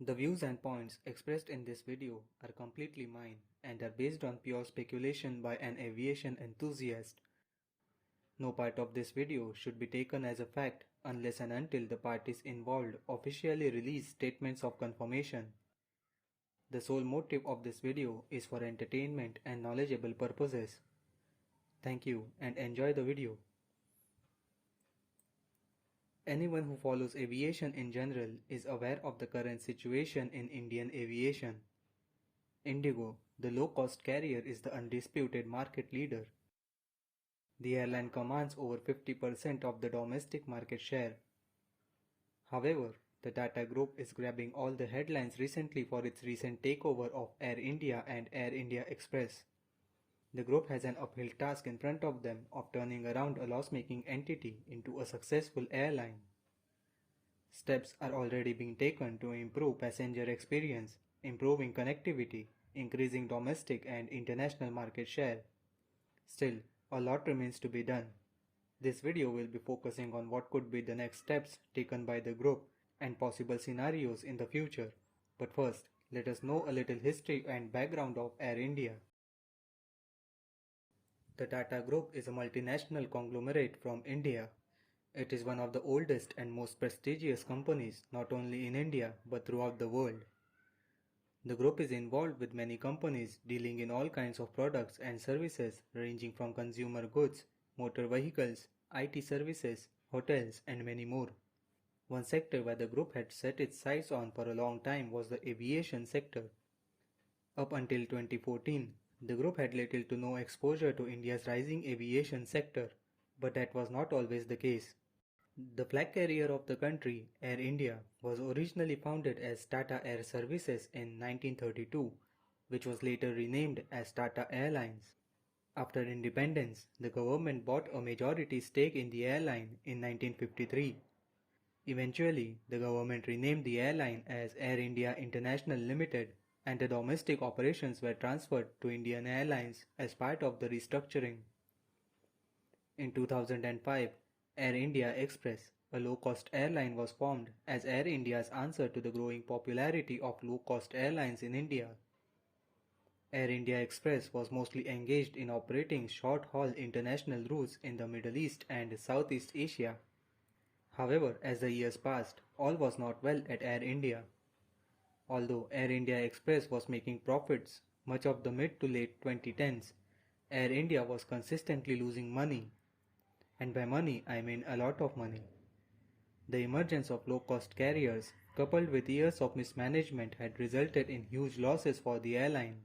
The views and points expressed in this video are completely mine and are based on pure speculation by an aviation enthusiast. No part of this video should be taken as a fact unless and until the parties involved officially release statements of confirmation. The sole motive of this video is for entertainment and knowledgeable purposes. Thank you and enjoy the video. Anyone who follows aviation in general is aware of the current situation in Indian aviation. Indigo, the low-cost carrier, is the undisputed market leader. The airline commands over 50% of the domestic market share. However, the Tata Group is grabbing all the headlines recently for its recent takeover of Air India and Air India Express. The group has an uphill task in front of them of turning around a loss-making entity into a successful airline. Steps are already being taken to improve passenger experience, improving connectivity, increasing domestic and international market share. Still, a lot remains to be done. This video will be focusing on what could be the next steps taken by the group and possible scenarios in the future. But first, let us know a little history and background of Air India. The Tata Group is a multinational conglomerate from India. It is one of the oldest and most prestigious companies not only in India but throughout the world. The group is involved with many companies dealing in all kinds of products and services ranging from consumer goods, motor vehicles, IT services, hotels and many more. One sector where the group had set its sights on for a long time was the aviation sector. Up until 2014, the group had little to no exposure to India's rising aviation sector, but that was not always the case. The flag carrier of the country, Air India, was originally founded as Tata Air Services in 1932, which was later renamed as Tata Airlines. After independence, the government bought a majority stake in the airline in 1953. Eventually, the government renamed the airline as Air India International Limited, and the domestic operations were transferred to Indian Airlines as part of the restructuring. In 2005, Air India Express, a low-cost airline, was formed as Air India's answer to the growing popularity of low-cost airlines in India. Air India Express was mostly engaged in operating short-haul international routes in the Middle East and Southeast Asia. However, as the years passed, all was not well at Air India. Although Air India Express was making profits much of the mid to late 2010s, Air India was consistently losing money. And by money, I mean a lot of money. The emergence of low-cost carriers, coupled with years of mismanagement, had resulted in huge losses for the airline.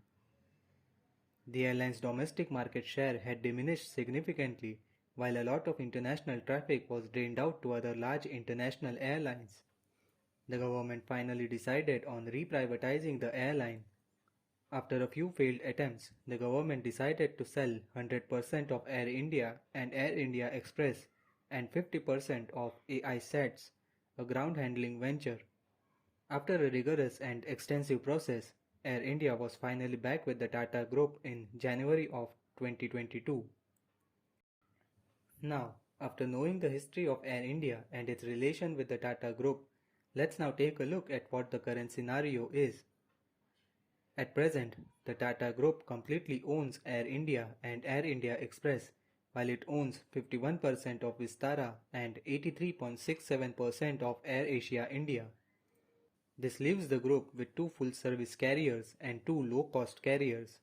The airline's domestic market share had diminished significantly, while a lot of international traffic was drained out to other large international airlines. The government finally decided on reprivatizing the airline. After a few failed attempts, the government decided to sell 100% of Air India and Air India Express and 50% of AISATS, a ground handling venture. After a rigorous and extensive process, Air India was finally back with the Tata Group in January of 2022. Now, after knowing the history of Air India and its relation with the Tata Group, let's now take a look at what the current scenario is. At present, the Tata Group completely owns Air India and Air India Express, while it owns 51% of Vistara and 83.67% of Air Asia India. This leaves the group with two full-service carriers and two low-cost carriers.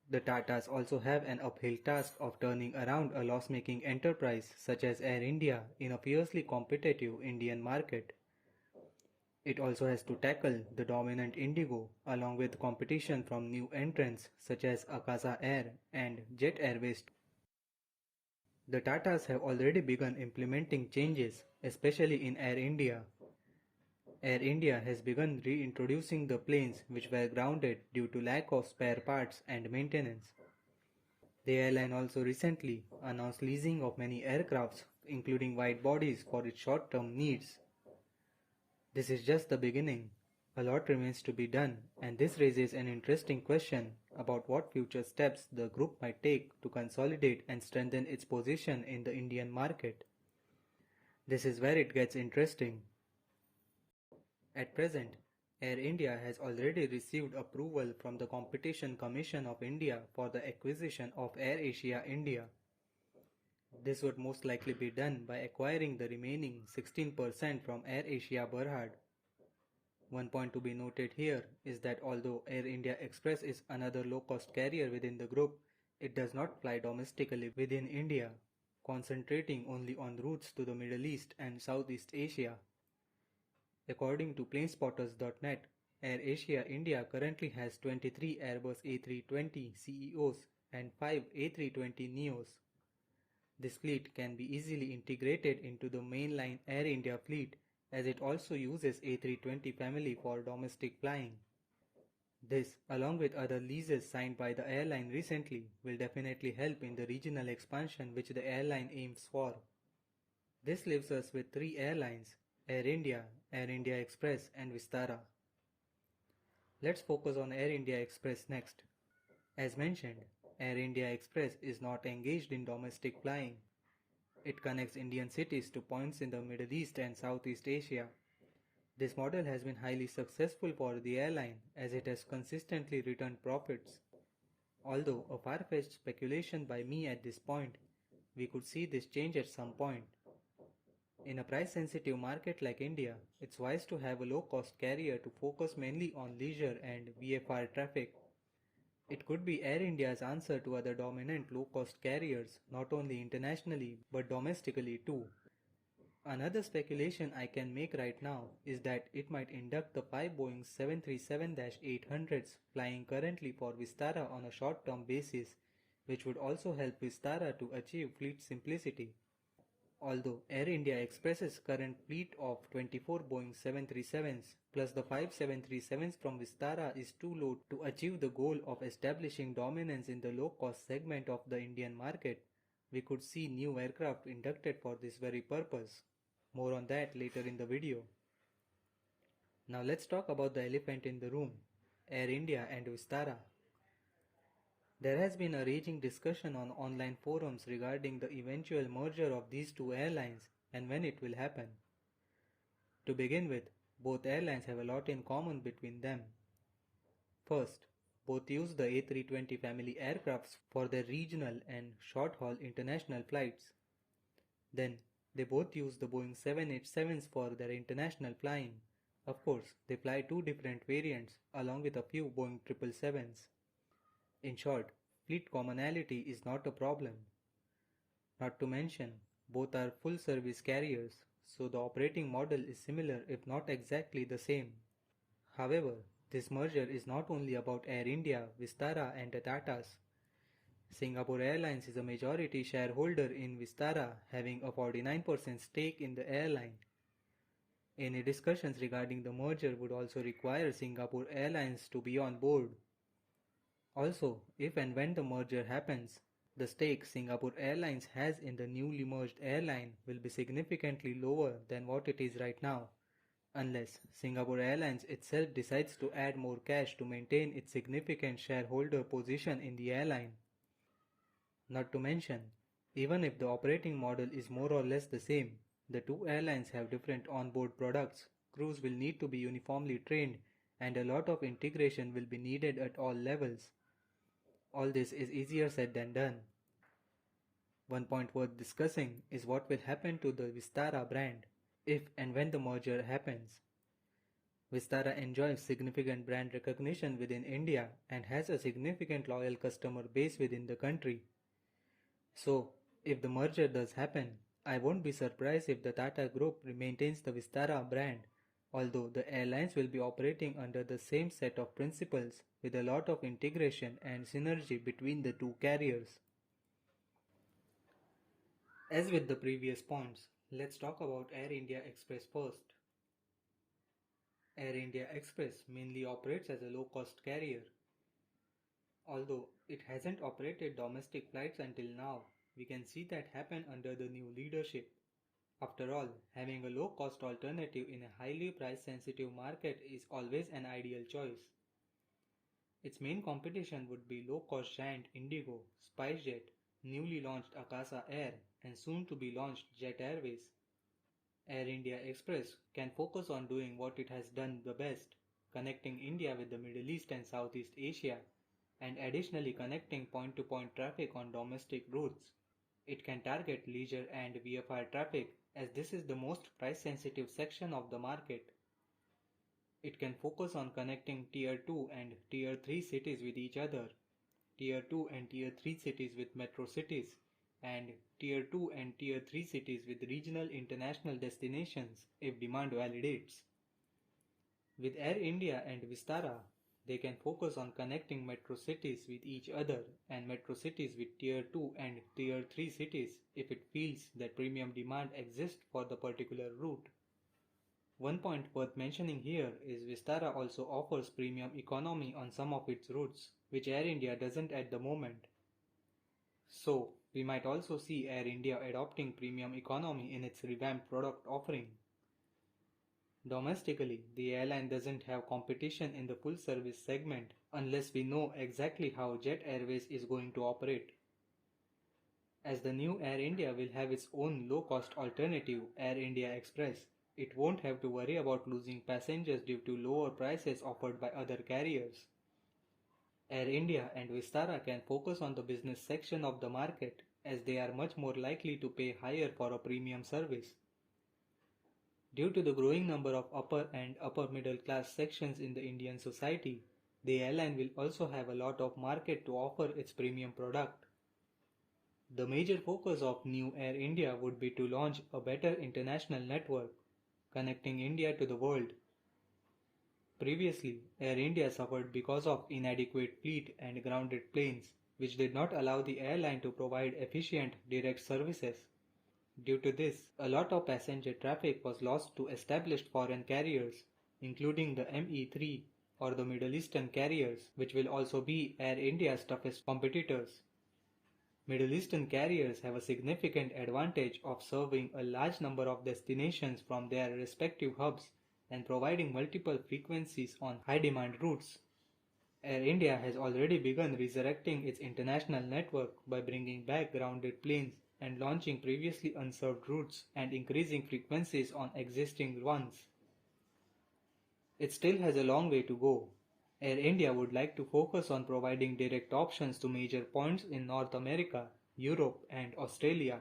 The Tatas also have an uphill task of turning around a loss-making enterprise such as Air India in a fiercely competitive Indian market. It also has to tackle the dominant Indigo along with competition from new entrants such as Akasa Air and Jet Airways. The Tatas have already begun implementing changes, especially in Air India. Air India has begun reintroducing the planes which were grounded due to lack of spare parts and maintenance. The airline also recently announced leasing of many aircrafts, including wide bodies, for its short-term needs. This is just the beginning. A lot remains to be done, and this raises an interesting question about what future steps the group might take to consolidate and strengthen its position in the Indian market. This is where it gets interesting. At present, Air India has already received approval from the Competition Commission of India for the acquisition of AirAsia India. This would most likely be done by acquiring the remaining 16% from AirAsia Berhad. One point to be noted here is that although Air India Express is another low-cost carrier within the group, it does not fly domestically within India, concentrating only on routes to the Middle East and Southeast Asia. According to planespotters.net, AirAsia India currently has 23 Airbus A320 CEOs and 5 A320neos. This fleet can be easily integrated into the mainline Air India fleet, as it also uses A320 family for domestic flying. This, along with other leases signed by the airline recently, will definitely help in the regional expansion which the airline aims for. This leaves us with 3 airlines: Air India Express and Vistara. Let's focus on Air India Express next. As mentioned, Air India Express is not engaged in domestic flying. It connects Indian cities to points in the Middle East and Southeast Asia. This model has been highly successful for the airline as it has consistently returned profits. Although a far-fetched speculation by me at this point, we could see this change at some point. In a price-sensitive market like India, it's wise to have a low-cost carrier to focus mainly on leisure and VFR traffic. It could be Air India's answer to other dominant low-cost carriers, not only internationally but domestically too. Another speculation I can make right now is that it might induct the 5 Boeing 737-800s flying currently for Vistara on a short-term basis, which would also help Vistara to achieve fleet simplicity. Although Air India Express's current fleet of 24 Boeing 737s plus the 5 737s from Vistara is too low to achieve the goal of establishing dominance in the low-cost segment of the Indian market, we could see new aircraft inducted for this very purpose. More on that later in the video. Now let's talk about the elephant in the room, Air India and Vistara. There has been a raging discussion on online forums regarding the eventual merger of these two airlines and when it will happen. To begin with, both airlines have a lot in common between them. First, both use the A320 family aircrafts for their regional and short-haul international flights. Then, they both use the Boeing 787s for their international flying. Of course, they fly two different variants along with a few Boeing 777s. In short, fleet commonality is not a problem. Not to mention, both are full-service carriers, so the operating model is similar if not exactly the same. However, this merger is not only about Air India, Vistara and the Tatas. Singapore Airlines is a majority shareholder in Vistara, having a 49% stake in the airline. Any discussions regarding the merger would also require Singapore Airlines to be on board. Also, if and when the merger happens, the stake Singapore Airlines has in the newly merged airline will be significantly lower than what it is right now, unless Singapore Airlines itself decides to add more cash to maintain its significant shareholder position in the airline. Not to mention, even if the operating model is more or less the same, the two airlines have different onboard products, crews will need to be uniformly trained, and a lot of integration will be needed at all levels. All this is easier said than done. One point worth discussing is what will happen to the Vistara brand if and when the merger happens. Vistara enjoys significant brand recognition within India and has a significant loyal customer base within the country. So, if the merger does happen, I won't be surprised if the Tata Group maintains the Vistara brand, although the airlines will be operating under the same set of principles with a lot of integration and synergy between the two carriers. As with the previous points, let's talk about Air India Express first. Air India Express mainly operates as a low-cost carrier. Although it hasn't operated domestic flights until now, we can see that happen under the new leadership. After all, having a low-cost alternative in a highly price-sensitive market is always an ideal choice. Its main competition would be low-cost giant Indigo, SpiceJet, newly launched Akasa Air, and soon to be launched Jet Airways. Air India Express can focus on doing what it has done the best, connecting India with the Middle East and Southeast Asia, and additionally connecting point-to-point traffic on domestic routes. It can target leisure and VFR traffic as this is the most price-sensitive section of the market. It can focus on connecting Tier 2 and Tier 3 cities with each other, Tier 2 and Tier 3 cities with metro cities, and Tier 2 and Tier 3 cities with regional international destinations if demand validates. With Air India and Vistara, they can focus on connecting metro cities with each other and metro cities with Tier 2 and Tier 3 cities if it feels that premium demand exists for the particular route. One point worth mentioning here is Vistara also offers premium economy on some of its routes, which Air India doesn't at the moment. So, we might also see Air India adopting premium economy in its revamped product offering. Domestically, the airline doesn't have competition in the full service segment unless we know exactly how Jet Airways is going to operate. As the new Air India will have its own low-cost alternative, Air India Express, it won't have to worry about losing passengers due to lower prices offered by other carriers. Air India and Vistara can focus on the business section of the market as they are much more likely to pay higher for a premium service. Due to the growing number of upper and upper middle class sections in the Indian society, the airline will also have a lot of market to offer its premium product. The major focus of new Air India would be to launch a better international network, connecting India to the world. Previously, Air India suffered because of inadequate fleet and grounded planes, which did not allow the airline to provide efficient direct services. Due to this, a lot of passenger traffic was lost to established foreign carriers, including the ME3 or the Middle Eastern carriers, which will also be Air India's toughest competitors. Middle Eastern carriers have a significant advantage of serving a large number of destinations from their respective hubs and providing multiple frequencies on high-demand routes. Air India has already begun resurrecting its international network by bringing back grounded planes and launching previously unserved routes and increasing frequencies on existing ones. It still has a long way to go. Air India would like to focus on providing direct options to major points in North America, Europe and Australia.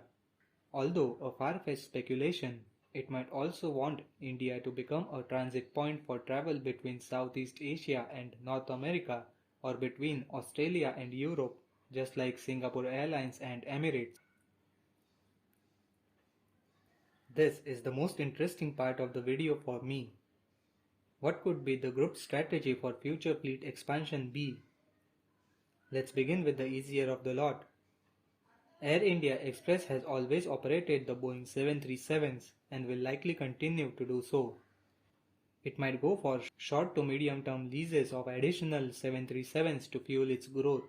Although a far-fetched speculation, it might also want India to become a transit point for travel between Southeast Asia and North America or between Australia and Europe, just like Singapore Airlines and Emirates. This is the most interesting part of the video for me. What could be the group's strategy for future fleet expansion be? Let's begin with the easier of the lot. Air India Express has always operated the Boeing 737s and will likely continue to do so. It might go for short to medium term leases of additional 737s to fuel its growth.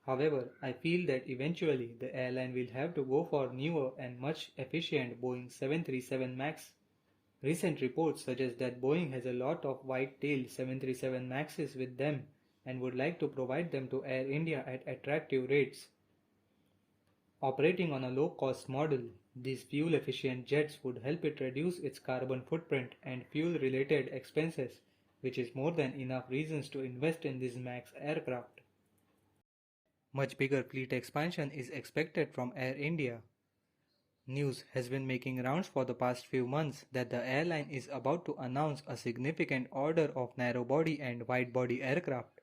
However, I feel that eventually the airline will have to go for newer and much efficient Boeing 737 MAX. Recent reports suggest that Boeing has a lot of white-tailed 737 MAXs with them and would like to provide them to Air India at attractive rates. Operating on a low-cost model, these fuel-efficient jets would help it reduce its carbon footprint and fuel-related expenses, which is more than enough reasons to invest in these MAX aircraft. Much bigger fleet expansion is expected from Air India. News has been making rounds for the past few months that the airline is about to announce a significant order of narrow-body and wide-body aircraft.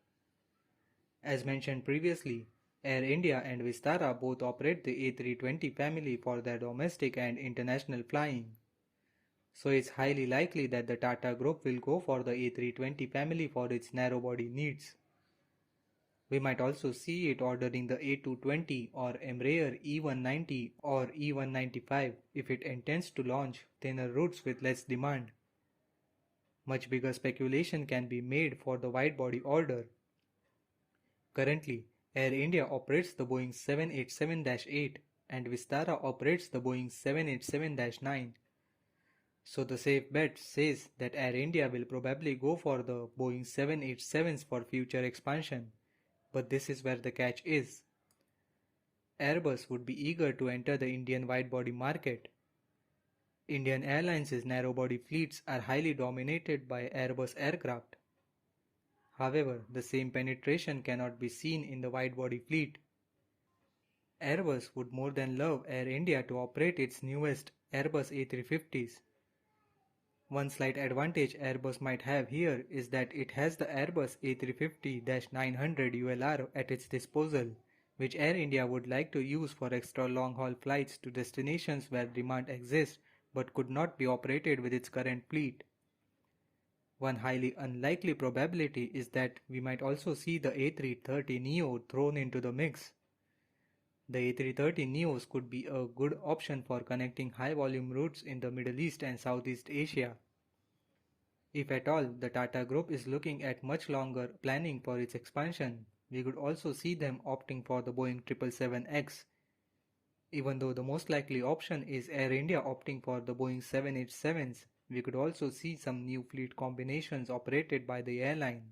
As mentioned previously, Air India and Vistara both operate the A320 family for their domestic and international flying. So it's highly likely that the Tata Group will go for the A320 family for its narrow-body needs. We might also see it ordering the A220 or Embraer E190 or E195 if it intends to launch thinner routes with less demand. Much bigger speculation can be made for the wide-body order. Currently, Air India operates the Boeing 787-8 and Vistara operates the Boeing 787-9. So the safe bet says that Air India will probably go for the Boeing 787s for future expansion. But this is where the catch is. Airbus would be eager to enter the Indian wide-body market. Indian Airlines' narrow-body fleets are highly dominated by Airbus aircraft. However, the same penetration cannot be seen in the wide-body fleet. Airbus would more than love Air India to operate its newest Airbus A350s. One slight advantage Airbus might have here is that it has the Airbus A350-900 ULR at its disposal, which Air India would like to use for extra long-haul flights to destinations where demand exists but could not be operated with its current fleet. One highly unlikely probability is that we might also see the A330neo thrown into the mix. The A330neos could be a good option for connecting high-volume routes in the Middle East and Southeast Asia. If at all the Tata Group is looking at much longer planning for its expansion, we could also see them opting for the Boeing 777X. Even though the most likely option is Air India opting for the Boeing 787s, we could also see some new fleet combinations operated by the airline.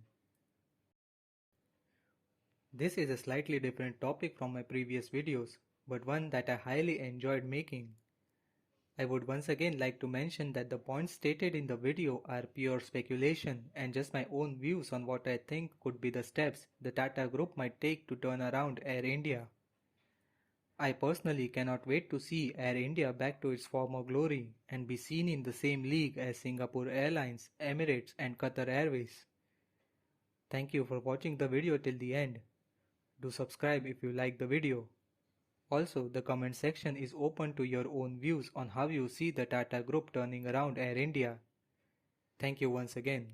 This is a slightly different topic from my previous videos, but one that I highly enjoyed making. I would once again like to mention that the points stated in the video are pure speculation and just my own views on what I think could be the steps the Tata Group might take to turn around Air India. I personally cannot wait to see Air India back to its former glory and be seen in the same league as Singapore Airlines, Emirates and Qatar Airways. Thank you for watching the video till the end. Do subscribe if you like the video. Also, the comment section is open to your own views on how you see the Tata Group turning around Air India. Thank you once again.